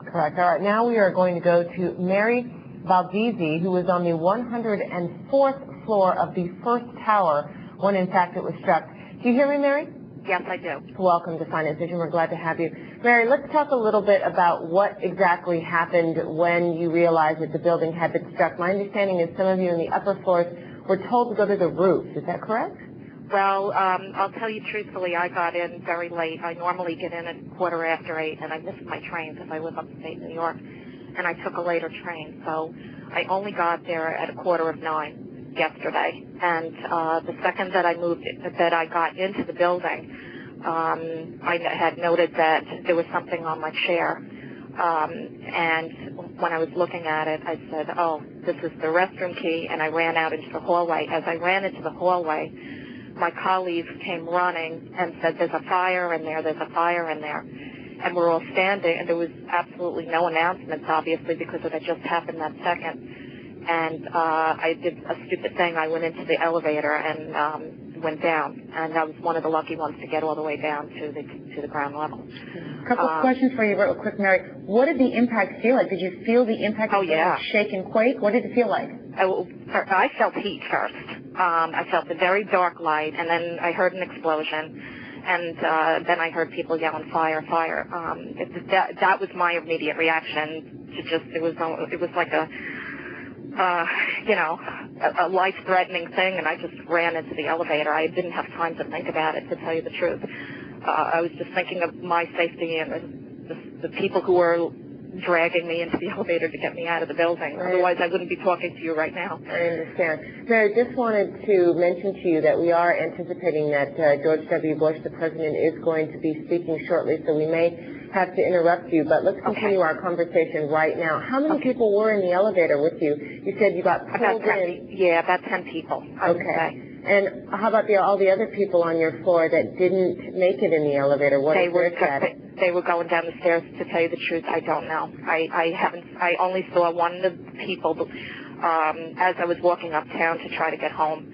Correct. All right, now we are going to go to Mary Baldizzi, who was on the 104th floor of the first tower when, in fact, it was struck. Do you hear me, Mary? Yes, I do. Welcome to Finance Vision. We're glad to have you. Mary, let's talk a little bit about what exactly happened when you realized that the building had been struck. My understanding is some of you in the upper floors were told to go to the roof. Is that correct? Well, I'll tell you truthfully, I got in very late. I normally get in at 8:15, and I missed my train because I live upstate New York, and I took a later train. So I only got there at 9:15 yesterday. And the second that I got into the building, I had noted that there was something on my chair. And when I was looking at it, I said, oh, this is the restroom key, and I ran out into the hallway. As I ran into the hallway, my colleagues came running and said, there's a fire in there, there's a fire in there. And we're all standing, and there was absolutely no announcements, obviously, because it had just happened that second. And I did a stupid thing. I went into the elevator and went down, and I was one of the lucky ones to get all the way down to the ground level. A couple of questions for you real quick, Mary. What did the impact feel like? Did you feel the impact of the shake and quake? What did it feel like? I felt heat first. I felt a very dark light, and then I heard an explosion, and then I heard people yelling, fire, fire. That was my immediate reaction to just, it was like a life-threatening thing, and I just ran into the elevator. I didn't have time to think about it, to tell you the truth. I was just thinking of my safety and the people who were dragging me into the elevator to get me out of the building. Otherwise, I wouldn't be talking to you right now. I understand. Mary, just wanted to mention to you that we are anticipating that George W. Bush, the president, is going to be speaking shortly, so we may have to interrupt you, but let's continue our conversation right now. How many people were in the elevator with you? You said you got pulled in. Yeah, about 10 people. Okay. And how about all the other people on your floor that didn't make it in the elevator? What is their status? They were going down the stairs. To tell you the truth, I don't know. I only saw one of the people as I was walking uptown to try to get home.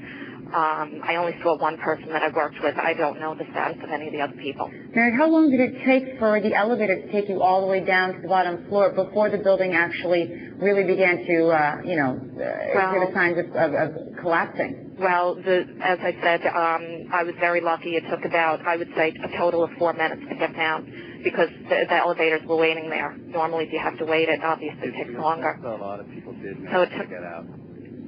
I only saw one person that I worked with. I don't know the status of any of the other people. Mary, how long did it take for the elevator to take you all the way down to the bottom floor before the building actually really began to, exhibit signs of collapsing? Well, as I said, I was very lucky. It took about, I would say, a total of 4 minutes to get down because the elevators were waiting there. Normally, if you have to wait it, obviously it takes longer. So a lot of people did manage to get out.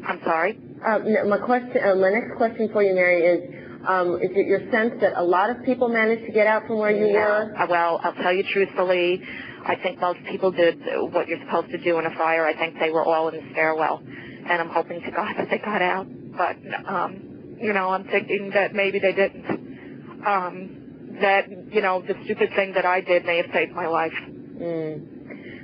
I'm sorry? My next question for you, Mary, is it your sense that a lot of people managed to get out from where you were? Well, I'll tell you truthfully, I think most people did what you're supposed to do in a fire. I think they were all in the stairwell, and I'm hoping to God that they got out. But, I'm thinking that maybe they didn't. The stupid thing that I did may have saved my life.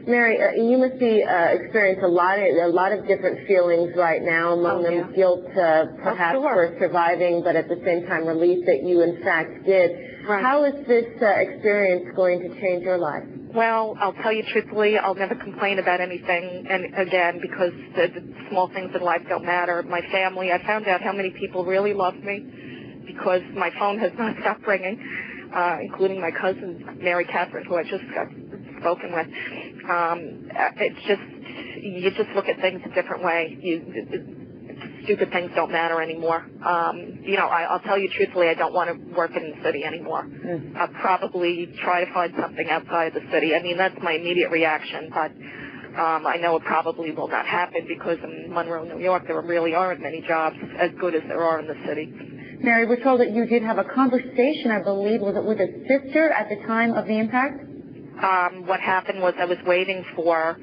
Mary, you must be experiencing a lot of different feelings right now. Among them, guilt, perhaps for surviving, but at the same time, relief that you in fact did. Right. How is this experience going to change your life? Well, I'll tell you truthfully, I'll never complain about anything, and again, because the small things in life don't matter. My family, I found out how many people really love me because my phone has not stopped ringing, including my cousin, Mary Catherine, who I just got spoken with. It's just, you just look at things a different way. Stupid things don't matter anymore. I'll tell you truthfully, I don't want to work in the city anymore. I'll probably try to find something outside the city. I mean, that's my immediate reaction, but I know it probably will not happen because in Monroe, New York, there really aren't many jobs as good as there are in the city. Mary, we're told that you did have a conversation, I believe, was it with a sister at the time of the impact? What happened was I was waiting for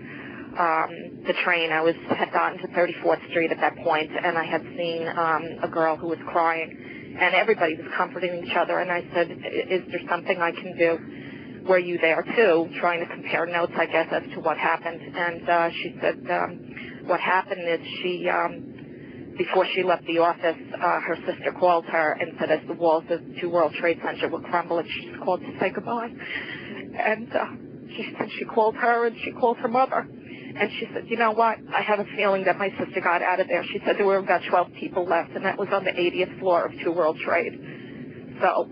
the train. I had gotten to 34th Street at that point, and I had seen a girl who was crying, and everybody was comforting each other, and I said, is there something I can do? Were you there, too? Trying to compare notes, I guess, as to what happened. And she said what happened is she, before she left the office, her sister called her and said as the walls of 2 World Trade Center were crumbling, she just called to say goodbye. And she said she called her and she called her mother. And she said, you know what, I have a feeling that my sister got out of there. She said there were about 12 people left, and that was on the 80th floor of 2 World Trade. So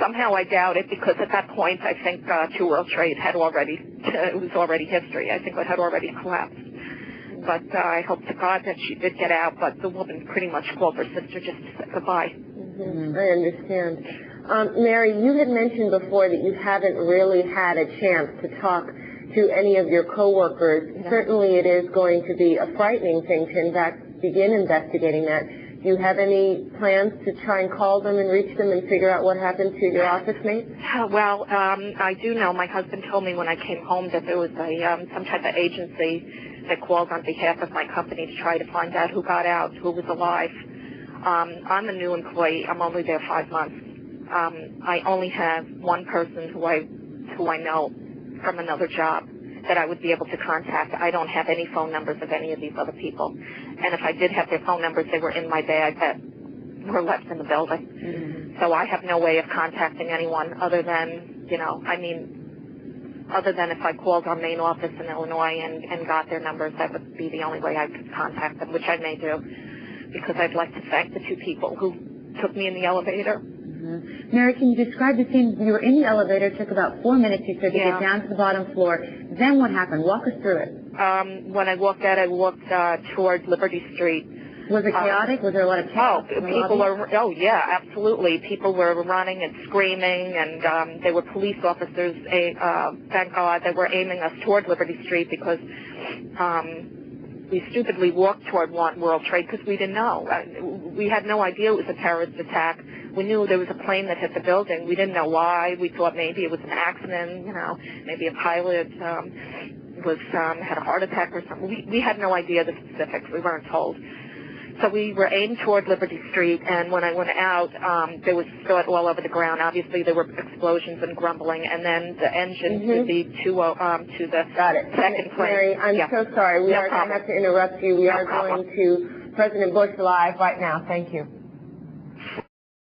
somehow I doubt it, because at that point I think Two World Trade had already, it was already history. I think it had already collapsed. But I hope to God that she did get out, but the woman pretty much called her sister just to say goodbye. Mm-hmm. I understand. Mary, you had mentioned before that you haven't really had a chance to talk to any of your coworkers. Yeah. Certainly it is going to be a frightening thing to begin investigating that. Do you have any plans to try and call them and reach them and figure out what happened to your office mate? Well, I do know. My husband told me when I came home that there was some type of agency that called on behalf of my company to try to find out who got out, who was alive. I'm a new employee. I'm only there 5 months. I only have one person who I know from another job that I would be able to contact. I don't have any phone numbers of any of these other people. And if I did have their phone numbers, they were in my bag that were left in the building. Mm-hmm. So I have no way of contacting anyone other than, other than if I called our main office in Illinois and got their numbers. That would be the only way I could contact them, which I may do, because I'd like to thank the 2 people who took me in the elevator. Mm-hmm. Mary, can you describe the scene? You were in the elevator. It took about 4 minutes, you said, to get down to the bottom floor. Then what happened? Walk us through it. When I walked out, I walked towards Liberty Street. Was it chaotic? Was there a lot of chaos? Oh, yeah, absolutely. People were running and screaming, and there were police officers, thank God, that were aiming us toward Liberty Street, because we stupidly walked toward World Trade because we didn't know. We had no idea it was a terrorist attack. We knew there was a plane that hit the building. We didn't know why. We thought maybe it was an accident, maybe a pilot had a heart attack or something. We had no idea the specifics. We weren't told. So we were aimed toward Liberty Street, and when I went out, there was soot all over the ground. Obviously, there were explosions and grumbling, and then the engine to the second plane. Mary, I'm so sorry. We are going to have to interrupt you. We are going to President Bush live right now. Thank you.